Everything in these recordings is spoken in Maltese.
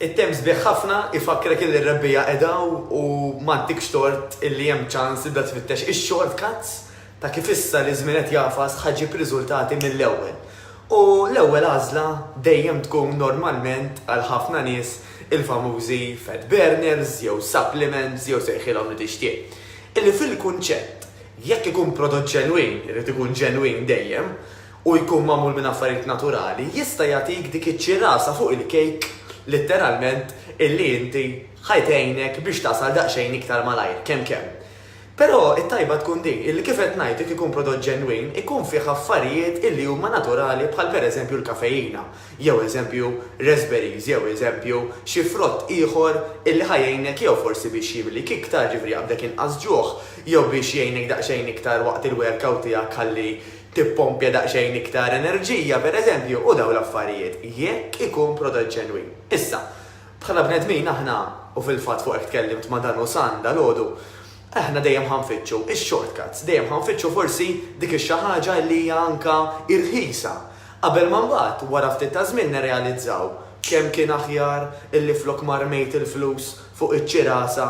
it-temps sbieħ ħafna ifakrek li r-rebbija edaw u m'għandekx tort illi hemm ċans tibda tfittex ix-shortcuts ta' kif issa li żmien qed jafas ħaġġib riżultati mill-ewwel. U l-ewwel għażla dejjem tkun normalment għal ħafna nies il-famużi fat burners jew supplements jew sejħilhom li tixtieq. Illi fil-kunċett jekk ikun prodott ġenwin, irid ikun ġenwin dejjem, u jkun magħmul minn affarijiet naturali, jista' jagħtik dik iċ-ċirasa fuq il-kejk literalment illi inti ħajtejnek biex tasal daqsxejn iktar malajr kemm. Però it-tajba tkun din illi kif qed ngħidlek ikun prodott ġenwin ikun fih affarijiet illi huma naturali bħal pereżempju l-kafeina, jew eżempju raspberries, jew eżempju xi frott ieħor illi ħajjejnek jew forsi biex jiblik iktar ġifri għabdek inqas ġuħ, jew biex jgħinek daqsxejn iktar waqt il-workout tiegħek ħalli tippompja daqsxejn iktar enerġija pereżempju u dawn l-affarijiet jekk ikun prodott ġenwin. Issa, bħala bnedmin aħna u fil-fatt fuq hekk tkellimt ma' dan u Sanda l-għodu, aħna dejjem ħanfittxu ix-shortcuts, dejjem ħanfittxu forsi dik ix-xi ħaġa li hija anke irħisa. Qabel ma mbagħad wara ftit ta' żmien nirrealizzaw kemm kien aħjar illi flok marmejt il-flus fuq iċ-ċirasa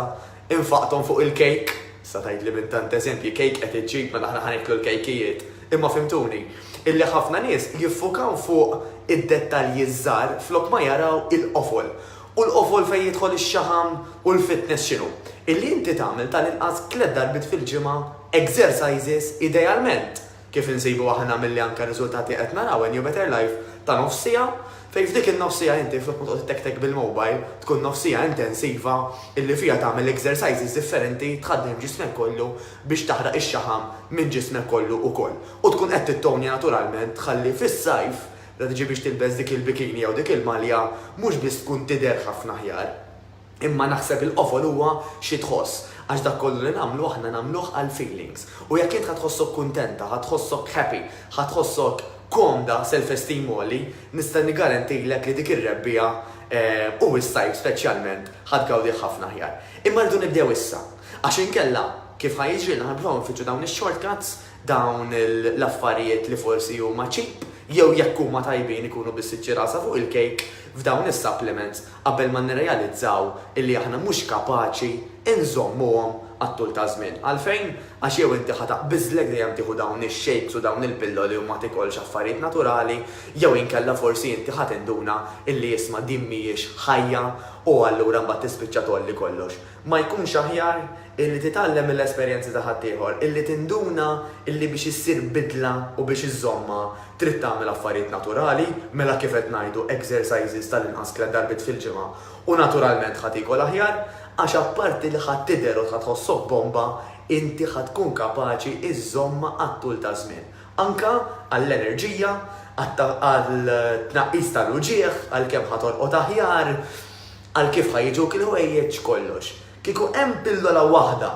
infaqthom fuq il-kejk. Sa tgħidli minn tant eżempji kejk qed iġġib mela aħna ħaniklu l-kejkijiet. Imma fimtuni, illi ħafna nies jiffukaw fuq id-dettalji żgħar flok ma jaraw il-qofol. U l-qofol fejn jidħol ix-xaħam u l-fitness x'inhu. Illi inti tagħmel tal-inqas 3 darbit fil-ġimgħa exercises idealment kif insibu aħna milli anke riżultati qed naraw in Your Better Life ta' nofsija fejn f'dik in-nofsija inti flok ma toqgħod tek bil-mobile tkun nofsija intensiva illi fiha tagħmel exercises differenti tħaddem ġismek kollu biex taħraq ix-xaħam minn ġismek kollu wkoll. U tkun qed tittonja naturalment tħalli fis-sajf la tiġi biex tilbes dik il-bikini jew dik il-malja mhux biss tkun tidher ħafna aħjar. Imma naħseb il-qofol huwa xi tħoss għax dak kollu li nagħmlu aħna nagħmluh għal feelings. U jekk int ħadħossok kuntenta, ħadħossok happy, ħadħossok komda self-esteem għoli, nista' nigarantilek li dik ir-rebbija u s-sajf speċjalment ħadgawdi ħafna aħjar. Imma rridu nibdew issa, għax inkella kif ħajġrilna ħanbdew nfittxu dawn ix-shortcuts, dawn l-affarijiet li forsi huma cheap, jew jekk huma tajbin ikunu biss iċ-ċirasa fuq il-kejk f'dawn is-supplements qabel ma nirrealizzaw illi aħna mhux kapaċi inżommuhom għat-tul ta' żmien. Għalfejn għax jew inti ħataqbiżlek dejjem tieħu dawn ix-shakes u dawn il-pilloli u ma tikolx affarijiet naturali, jew inkella forsi inti ħadd induna illi jisma' din mhijiex ħajja u allura mbagħad tispiċċa tolli kollox. Ma jkunx aħjar illi titgħallem mill-esperjenzi ta' ħaddieħor, illi tinduna illi biex issir bidla u biex iżomma trid tagħmel affarijiet naturali mela kif qed ngħidu exercises tal-inqas 3 darbit fil-ġimgħa. U naturalment ħadd ikol aħjar għax apparti li ħadd tidher u ħadħossok bomba, inti ħadd tkun kapaċi iżomma għat-tul ta' żmien. Anka għall-enerġija, għall-tnaqqis tal-uġieħ, għal kemm ħatorqod aħjar, għal kif ħajġuk il-ħwejjeġ kollox. Kieku hemm pillola waħda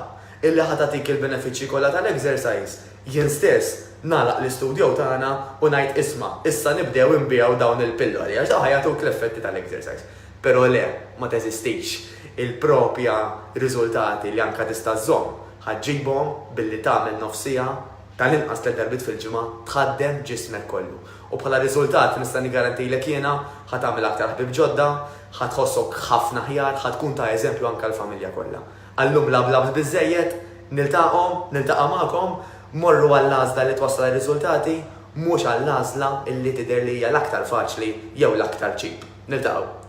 illi ħatatik il-benefiċċji kollha tal-exercise, jien stess nagħlaq l-istudju tagħna u ngħid isma' issa nibdew inbijaw dawn il-pilloli għax dawn ħajjatuk l-effetti tal-exercise. Però le, ma teżistix il-propja riżultati li anke tista' żomm ħaġġibhom billi tagħmel nofsija tal-inqas 3 darbit fil-ġimgħa tħaddem ġismek kollu. U bħala riżultat nista' nigarantilek jiena ħadd tagħmel aktar ħbieb ġodda, ħadħossok ħafna aħjar, ħadkun ta' eżempju anke l-familja kollha. Allum lablab biżejjed, niltaqa' magħkom, morru għall-għażla li twassal ir-riżultati, mhux għall-għażla illi tidher li hija l-aktar faċli jew l-aktar cheap. Niltaqgħu.